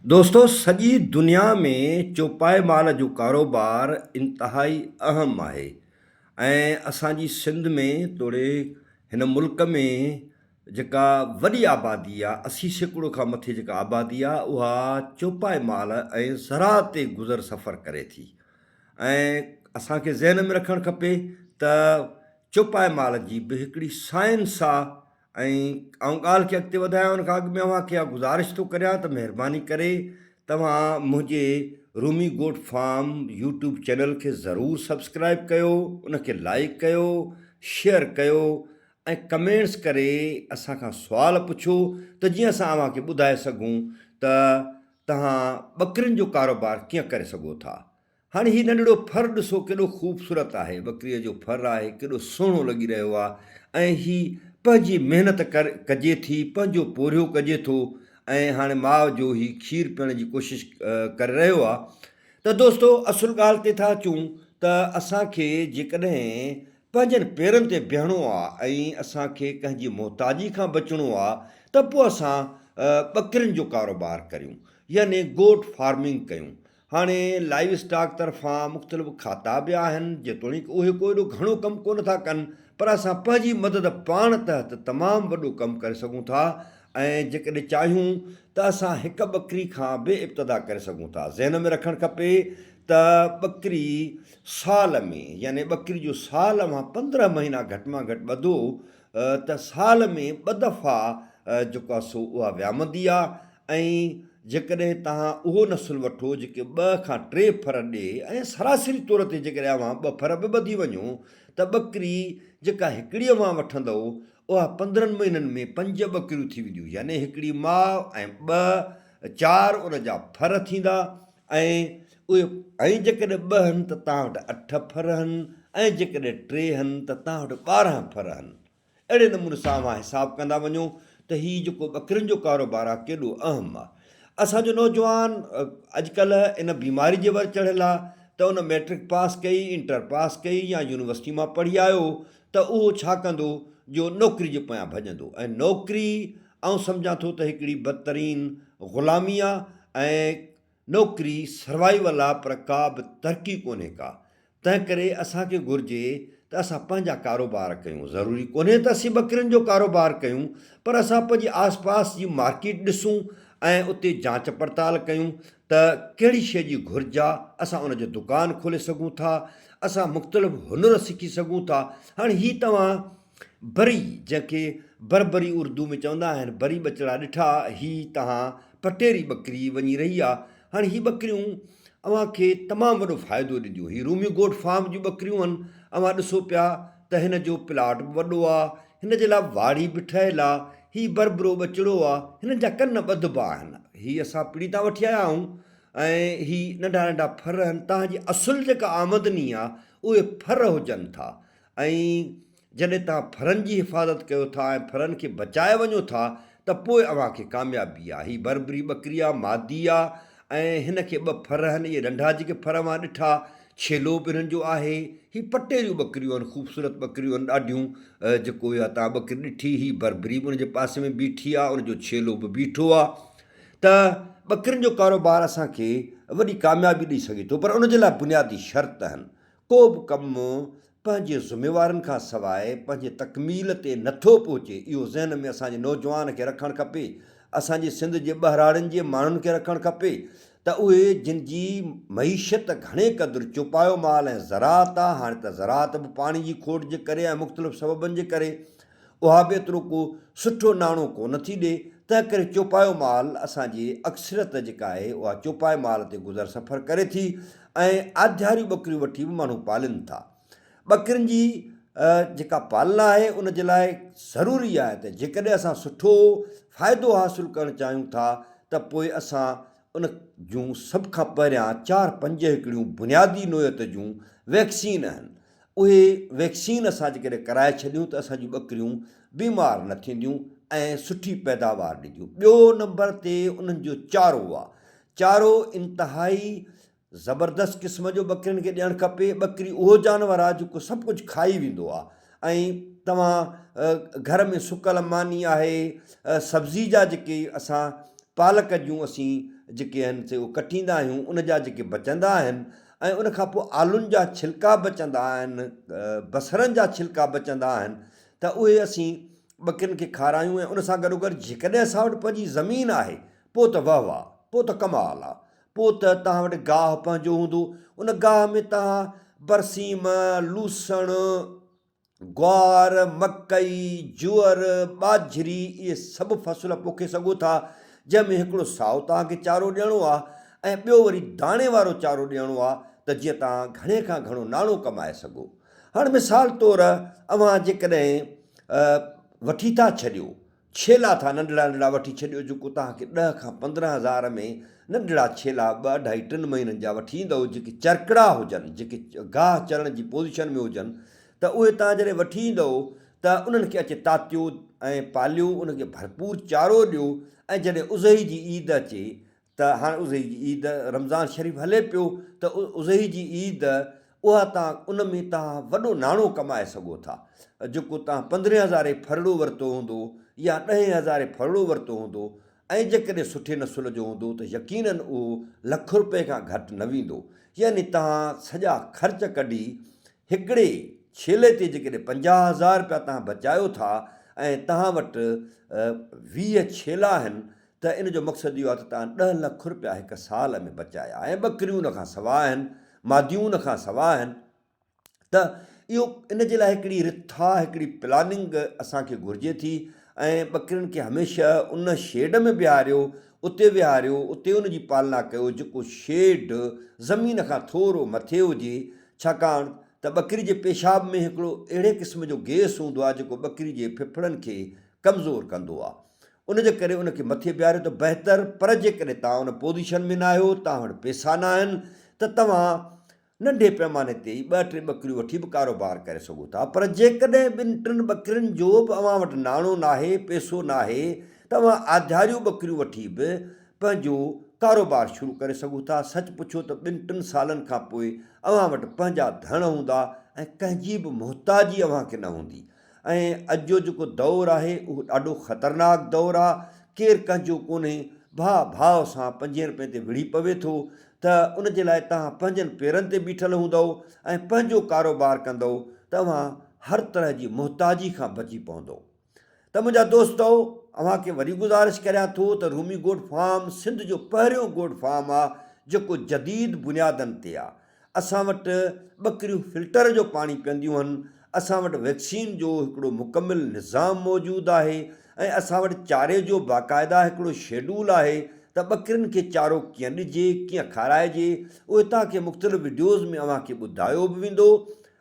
दोस्तो सॼी दुनिया में चौपाए माल जो कारोबार इंतिहाई अहम आहे ऐं असांजी सिंध में तोड़े हिन मुल्क में जेका वॾी आबादी आहे 80% खां मथे जेका आबादी आहे उहा चौपाए माल ऐं ज़राअत ते गुज़र सफ़र करे थी। ऐं असांखे ज़हन में रखणु खपे त चौपाए माल जी बि हिकिड़ी साइंस आहे। ऐं ॻाल्हि खे अॻिते वधाइण खां अॻु में अव्हांखे इहा गुज़ारिश थो करियां त महिरबानी करे तव्हां मुंहिंजे Rumi goat farm YouTube channel खे ज़रूरु सब्सक्राइब कयो, उनखे लाइक कयो, शेयर कयो ऐं कमेंट्स करे असां खां सुवाल पुछो त जीअं असां अव्हांखे ॿुधाए सघूं त तव्हां ॿकरियुनि जो कारोबार कीअं करे सघो था। हाणे हीउ नंढिड़ो फर ॾिसो केॾो ख़ूबसूरत आहे, ॿकरीअ जो फर आहे, केॾो सुहिणो लॻी रहियो आहे ऐं हीउ पंहिंजी महिनत कजे थी, पंहिंजो पोरियो कजे थो ऐं हाणे माउ जो ही खीरु पीअण जी कोशिशि करे रहियो आहे। त दोस्तो असुलु ॻाल्हि ते था अचूं त असांखे जेकॾहिं पंहिंजनि पेरनि ते बीहणो आहे ऐं असांखे कंहिंजी मोहताजी खां बचिणो आहे त पोइ असां ॿकरियुनि जो कारोबार करियूं, यानी गोट फार्मिंग कयूं। हाणे लाइव स्टॉक तरफ़ां मुख़्तलिफ़ खाता बि आहिनि, जेतोणीकि उहे को एॾो घणो कमु कोन था कनि, पर असां पंहिंजी मदद पाण तहत तमामु वॾो कमु करे सघूं था। ऐं जेकॾहिं चाहियूं त असां हिकु ॿकरी खां बि इब्तिदा करे सघूं था। ज़हन में रखणु खपे त ॿकरी साल में, यानी ॿकरी जो साल मां 15 महीना घटि मां घटि ॿधो त साल में 2 दफ़ा जेको आहे सो उहा विहामंदी आहे। ऐं जेकॾहिं तव्हां उहो नसुलु वठो जेके 2 खां 3 फर ॾिए ऐं सरासरी तौर ते जेकॾहिं अव्हां 2 फर बि ॿधी वञो त ॿकरी जेका हिकिड़ीअ मां वठंदव उहा 15 महीननि में 5 ॿकरियूं थी वेंदियूं, यानी हिकिड़ी माउ ऐं 2 4 उन जा फर थींदा। ऐं उहे जेकॾहिं 2 आहिनि त तव्हां वटि 8 फर आहिनि ऐं जेकॾहिं 3 आहिनि त तव्हां वटि 12 फर आहिनि। अहिड़े नमूने सां अव्हां हिसाबु कंदा वञो त हीउ जेको ॿकरियुनि जो कारोबार आहे केॾो अहम आहे। असांजो नौजवान अॼुकल्ह इन बीमारी जे वर चढ़ियल आहे त उन मैट्रिक पास कई, इंटर पास कई या यूनिवर्सिटी मां पढ़ी आयो त उहो छा कंदो जो नौकिरी जे पोयां भॼंदो। ऐं नौकिरी आउं सम्झां थो त हिकिड़ी बदतरीन ग़ुलामी आहे ऐं नौकिरी सर्वाइवल आहे, पर का बि तरक़ी कोन्हे का। तंहिं करे असांखे घुरिजे त असां पंहिंजा कारोबार कयूं। ज़रूरी कोन्हे त असीं ॿकरियुनि जो कारोबार कयूं, पर असां पंहिंजी आसपास जी मार्केट ॾिसूं ऐं उते जांच पड़ताल कयूं त कहिड़ी शइ जी घुरिज आहे, असां उनजो दुकानु खोले सघूं था, असां मुख़्तलिफ़ हुनर सिखी सघूं था। हाणे हीअ तव्हां बरी, जंहिंखे बरबरी उर्दू में चवंदा आहिनि, बरी ॿचिड़ा ॾिठा, हीअ तव्हां पटेरी ॿकरी वञी रही आहे। हाणे हीअ ॿकरियूं अव्हांखे तमामु वॾो फ़ाइदो ॾींदियूं। हीअ रूमी गोट फार्म जूं ॿकरियूं आहिनि। अव्हां ॾिसो पिया त हिन जो प्लाट बि वॾो आहे, हिन जे लाइ वाड़ी बि ठहियलु आहे, हीअ बरबरो ॿचिड़ो आहे, हिननि जा कन ॿधिबा आहिनि। हीअ असां पीढ़ी था वठी आया आहियूं ऐं हीअ नंढा नंढा फर आहिनि। तव्हांजी असुलु जेका आमदनी आहे उहे फर हुजनि था। ऐं जॾहिं तव्हां फरनि जी हिफ़ाज़त कयो था ऐं फरनि खे बचाए वञो था त पोइ अव्हांखे कामयाबी आहे। हीअ बरबरी ॿकरी आहे, मादी आहे ऐं हिनखे 2 फर आहिनि। इहे नंढा जेके फर मां ॾिठा, छेलो बि हिननि जो आहे। हीअ पटेरियूं ॿकरियूं आहिनि, ख़ूबसूरत ॿकरियूं आहिनि ॾाढियूं। जेको इहा तव्हां ॿकरी ॾिठी, हीअ बरबरी बि उनजे पासे में बीठी आहे, उनजो छेलो बि बीठो आहे। त ॿकरियुनि जो कारोबार असांखे वॾी कामयाबी ॾेई सघे थो, पर उनजे लाइ बुनियादी शर्त आहिनि। को बि कमु पंहिंजे ज़िम्मेवारनि खां सवाइ पंहिंजे तकमील ते नथो पहुचे, इहो ज़हन में असांजे नौजवान खे रखणु खपे। असांजे सिंध जे ॿहिराड़ियुनि जे माण्हुनि खे रखणु खपे त उहे जिन जी मईशत घणे क़दुरु चौपायो माल ऐं ज़राअत आहे। हाणे त ज़राअत बि पाणी जी खोट जे करे ऐं मुख़्तलिफ़ सबबनि जे करे उहा बि एतिरो को सुठो नाणो कोन थी ॾिए। तंहिं करे चौपायो माल असांजी अक्सरियत जेका आहे उहा चौपाए माल ते गुज़र सफ़र करे थी ऐं आध्यारियूं ॿकरियूं वठी बि माण्हू पालीनि था। ॿकरियुनि जी जेका पालना आहे उन जे लाइ ज़रूरी आहे त जेकॾहिं असां सुठो फ़ाइदो हासिलु करणु चाहियूं था त पोइ असां उन जूं सभ खां पहिरियां 4-5 हिकिड़ियूं बुनियादी नोयत जूं वैक्सीन आहिनि। उहे वैक्सीन असां जेकॾहिं कराए छॾियूं त असांजूं ॿकरियूं बीमार न थींदियूं ऐं सुठी पैदावार ॾींदियूं। ॿियो नंबर ते उन्हनि जो चारो आहे। चारो इंतिहाई ज़बरदस्त क़िस्म जो ॿकरियुनि खे ॾियणु खपे। ॿकरी उहो जानवर आहे जेको सभु कुझु खाई वेंदो आहे। ऐं तव्हां घर में सुकल मानी आहे, सब्ज़ी जा जेके असां पालक जूं असीं जेके आहिनि से उहे कटींदा आहियूं, उन जा जेके बचंदा आहिनि ऐं उन खां पोइ आलुनि जा छिलका बचंदा आहिनि, बसरनि जा छिलका बचंदा आहिनि, त उहे असीं ॿकरियुनि खे खारायूं। ऐं उन सां गॾोगॾु जेकॾहिं असां वटि पंहिंजी ज़मीन आहे पोइ त वाह वाह, पोइ त कमाल आहे। पोइ त तव्हां वटि गाहु पंहिंजो हूंदो, उन गाह में तव्हां बरसीम, लूसण, ग्वार, मकई, जुअर, ॿाझिरी, इहे सभु फसल पोखे सघो था, जंहिंमें हिकिड़ो साओ तव्हांखे चारो ॾियणो आहे ऐं ॿियो वरी दाणे वारो चारो ॾियणो आहे, त जीअं तव्हां घणे खां घणो नाणो कमाए सघो। हाणे मिसाल तौरु अव्हां जेकॾहिं वठी था छॾियो, छेला था नंढड़ा नंढड़ा वठी छॾियो, जेको तव्हांखे 10 खां 15 हज़ार में नंढड़ा छेला 2, 2.5, 3 महीननि जा वठी ईंदव, जेके चरकड़ा हुजनि, जेके गाह चरण जी पोज़ीशन में हुजनि, त उहे तव्हां जॾहिं वठी ईंदव त उन्हनि खे अचे तातियो ऐं पालियो, उनखे भरपूर चारो ॾियो। ऐं जॾहिं उज़ही जी ईद अचे, त हाणे उज़ही जी ईद रमज़ान शरीफ़ हले पियो, त उज़ही जी ईद उहा तव्हां उन में तव्हां वॾो नाणो कमाए सघो था। जेको तव्हां 15 हज़ारे फरड़ो वरितो हूंदो या 10 हज़ारे फरड़ो वरितो हूंदो, ऐं जेकॾहिं सुठे नसुल जो हूंदो, त यकीनन उहो ₹1,00,000 खां घटि न वेंदो। यानी तव्हां सॼा ख़र्च कढी हिकिड़े छेले ते जेकॾहिं 50,000 रुपया तव्हां बचायो था ऐं तव्हां वटि 20 छेला आहिनि, त इन जो मक़सदु इहो आहे त तव्हां ₹10,00,000 हिकु साल में बचाया। ऐं ॿकरियूं उन खां सवाइ आहिनि, मादियूं उन खां सवाइ आहिनि। त इहो इन जे लाइ हिकिड़ी रिथा, हिकिड़ी प्लानिंग असांखे घुरिजे थी। ऐं ॿकरियुनि खे हमेशह उन शेड में विहारियो, उते विहारियो, उते उन जी पालना कयो जेको शेड ज़मीन खां थोरो मथे हुजे, छाकाणि त ॿकरी जे पेशाब में हिकिड़ो अहिड़े क़िस्म जो गैस हूंदो आहे जेको ॿकरी जे फिफड़नि खे कमज़ोर कंदो आहे। उन जे करे उनखे मथे बीहारियो त बहितरु। पर जेकॾहिं तव्हां उन पोज़ीशन में न आहियो, तव्हां वटि पैसा न आहिनि, त तव्हां नंढे पैमाने ते 2-3 ॿकरियूं वठी बि कारोबार करे सघो था। पर जेकॾहिं 2-3 ॿकरियुनि जो बि अव्हां वटि नाणो न आहे, पैसो न आहे, त अव्हां आधारियूं ॿकरियूं वठी बि पंहिंजो कारोबार शुरू करे सघो था। सच पुछो त 2-3 सालनि खां पोइ अव्हां वटि पंहिंजा धण हूंदा ऐं कंहिंजी बि मुहताजी अव्हांखे न हूंदी। ऐं अॼु जो जेको दौरु आहे उहो ॾाढो ख़तरनाक दौरु आहे। केरु कंहिंजो कोन्हे, भाव सां 5 रुपए ते विड़ी पवे थो। त उन जे लाइ तव्हां पंहिंजनि पेरनि ते बीठल हूंदव ऐं पंहिंजो कारोबार कंदव, तव्हां हर तरह जी मुहताजी खां बची पवंदव। त मुंहिंजा दोस्तो, अव्हांखे वरी गुज़ारिश करियां थो त रूमी गोट फार्म सिंध जो पहिरियों गोट फार्म आहे जेको जदीद बुनियादनि ते आहे। असां वटि ॿकरियूं फिल्टर जो पाणी पीअंदियूं आहिनि, असां वटि वैक्सीन जो हिकिड़ो मुकमिल निज़ाम मौजूदु आहे, ऐं असां वटि चारे जो बाक़ाइदा हिकिड़ो शेड्यूल आहे त ॿकरियुनि खे चारो कीअं ॾिजे, कीअं खाराइजे, उहे तव्हांखे मुख़्तलिफ़ वीडियोज़ में अव्हांखे ॿुधायो बि वेंदो।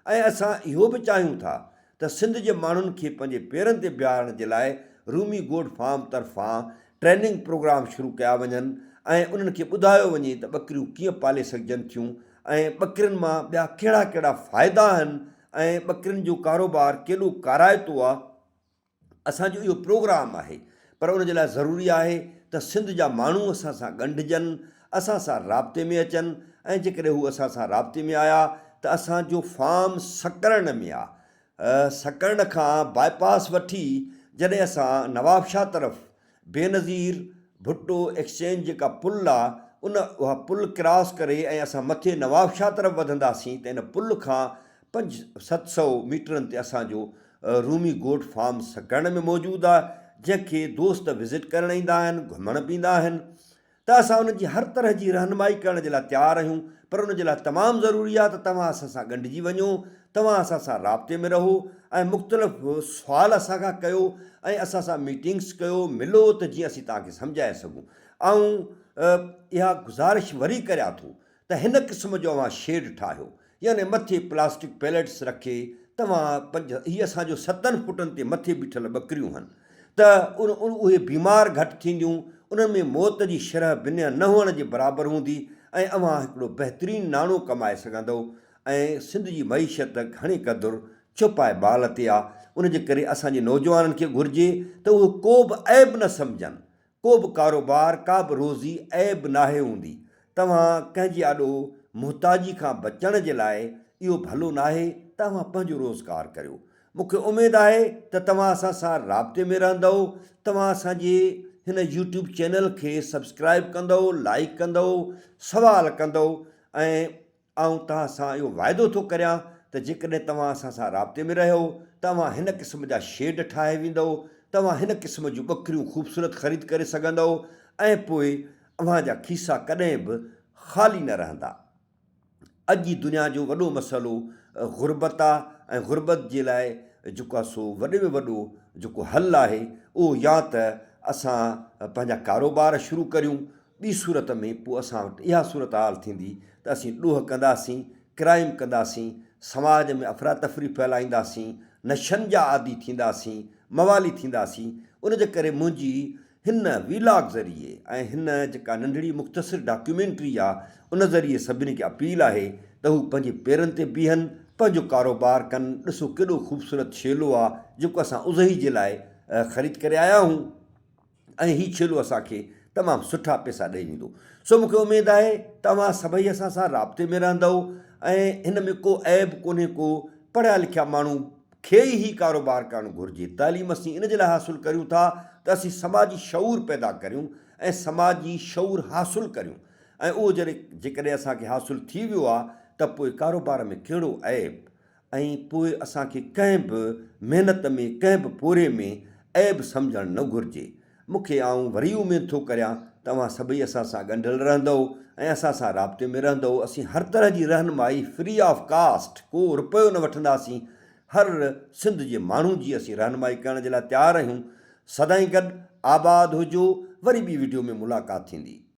ऐं असां इहो बि चाहियूं था त सिंध जे माण्हुनि खे पंहिंजे पेरनि ते बीहारण जे लाइ रूमी गोट फार्म तरफ़ां ट्रेनिंग प्रोग्राम शुरू कया वञनि ऐं उन्हनि खे ॿुधायो वञे त ॿकरियूं कीअं पाले सघजनि थियूं ऐं ॿकरियुनि मां ॿिया कहिड़ा कहिड़ा फ़ाइदा आहिनि ऐं ॿकरियुनि जो कारोबार केॾो काराइतो आहे। असांजो इहो प्रोग्राम आहे, पर उन जे लाइ ज़रूरी आहे त सिंध जा माण्हू असां सां ॻंढिजनि, असां सां राब्ते में अचनि। ऐं जेकॾहिं हू असां सां राब्ते में आया त असांजो फार्म सकरण में आहे। सकरण खां बाईपास वठी जॾहिं असां नवाबशाह तरफ़ बेनज़ीर भुट्टो एक्सचेंज जेका पुल आहे, उहा पुल क्रॉस करे ऐं असां मथे नवाबशाह तरफ़ वधंदासीं, त इन पुल खां 500-700 मीटरनि ते असांजो रूमी गोट फार्म सकण में मौजूदु आहे, जंहिंखे दोस्त विज़िट करणु ईंदा आहिनि, घुमणु पींदा आहिनि। त असां उनजी हर तरह जी रहनुमाई करण जे लाइ तयारु आहियूं। पर उन जे लाइ तमामु ज़रूरी आहे त तव्हां असां सां ॻंढिजी वञो, तव्हां असां सां राब्ते में रहो ऐं मुख़्तलिफ़ सुवाल असां खां कयो ऐं असां सां मीटिंग्स कयो, मिलो, त जीअं असीं तव्हांखे सम्झाए सघूं। ऐं इहा गुज़ारिश वरी करियां थो त हिन क़िस्म जो अव्हां शेड ठाहियो, यानी मथे प्लास्टिक पैलेट्स रखे तव्हां हीअ असांजो 7 फुटनि ते मथे बीठल ॿकरियूं आहिनि, त उहे बीमार घटि थींदियूं, उन्हनि में मौत जी शरह बिना न हुअण जे बराबरि हूंदी ऐं अव्हां हिकिड़ो बहितरीनु नाणो कमाए सघंदव। ऐं सिंध जी मईशत घणे क़दुरु चौपाए बाल ते आहे। उन जे करे असांजे नौजवाननि खे घुरिजे त उहो को बि ऐब न सम्झनि, को बि कारोबार, का बि रोज़ी ऐब नाहे हूंदी। तव्हां कंहिंजे आॾो मुहताजी खां बचण जे लाइ इहो भलो नाहे, तव्हां पंहिंजो रोज़गारु करियो। मूंखे उमेदु आहे त तव्हां असां सां राब्ते में रहंदव, तव्हां असांजे हिन यूट्यूब चैनल खे सब्सक्राइब कंदव, लाइक कंदव, सवाल कंदव ऐं आउं तव्हां सां इहो वाइदो थो करियां त जेकॾहिं तव्हां असां सां राब्ते में रहियो, तव्हां हिन क़िस्म जा शेड ठाहे वेंदव, तव्हां हिन क़िस्म जूं ॿकरियूं ख़ूबसूरत ख़रीद करे सघंदव ऐं पोइ अव्हां जा खीसा कॾहिं बि ख़ाली न रहंदा। अॼु जी दुनिया जो वॾो मसइलो ग़ुर्बत आहे ऐं ग़ुर्बत जे लाइ जेको आहे सो वॾे में वॾो जेको हलु आहे उहो या त असां पंहिंजा कारोबार शुरू करियूं, ॿी सूरत में पोइ असां वटि इहा सूरत हाल थींदी त असीं ॾोह कंदासीं, क्राइम कंदासीं, समाज में अफ़रा तफ़री फैलाईंदासीं, नशनि जा आदी थींदासीं, मवाली थींदासीं। उन जे करे मुंहिंजी हिन वीलाग ज़रिए ऐं हिन जेका नंढड़ी मुख़्तसिर डॉक्यूमेंट्री आहे उन ज़रिए सभिनी खे अपील आहे त हू पंहिंजे पेरनि ते बीहनि, पंहिंजो कारोबार कनि। ॾिसो केॾो ख़ूबसूरत छेलो आहे जेको असां उज़ही जे लाइ ख़रीद करे आया आहियूं ऐं हीउ छेलो असांखे तमामु सुठा पैसा ॾेई ॾींदो। सो मूंखे उमेदु आहे तव्हां सभई असां सां राब्ते में रहंदव ऐं हिन में को ऐब कोन्हे, को पढ़िया लिखिया माण्हू खे ई कारोबार करणु घुरिजे। तालीम असीं इन जे लाइ हासिलु करियूं था त असीं समाजी शऊर पैदा करियूं ऐं समाजी शऊर हासिलु करियूं ऐं उहो जेकॾहिं असांखे हासिलु थी वियो आहे त पोइ कारोबार में कहिड़ो ऐब ऐं पोइ असांखे कंहिं बि महिनत में, कंहिं बि पोरे में ऐब सम्झणु न घुरिजे। मूंखे आउं वरी उमेदु थो करियां तव्हां सभई असां सां ॻंढियल रहंदव ऐं असां सां राब्ते में रहंदव। असीं हर तरह जी रहनुमाई फ्री ऑफ कास्ट, को रुपयो न वठंदासीं। हर सिंध जे माण्हू जी असीं रहनुमाई करण जे लाइ तयारु आहियूं। सदाईं गॾु आबाद हुजो। वरी ॿी वीडियो में मुलाक़ात थींदी।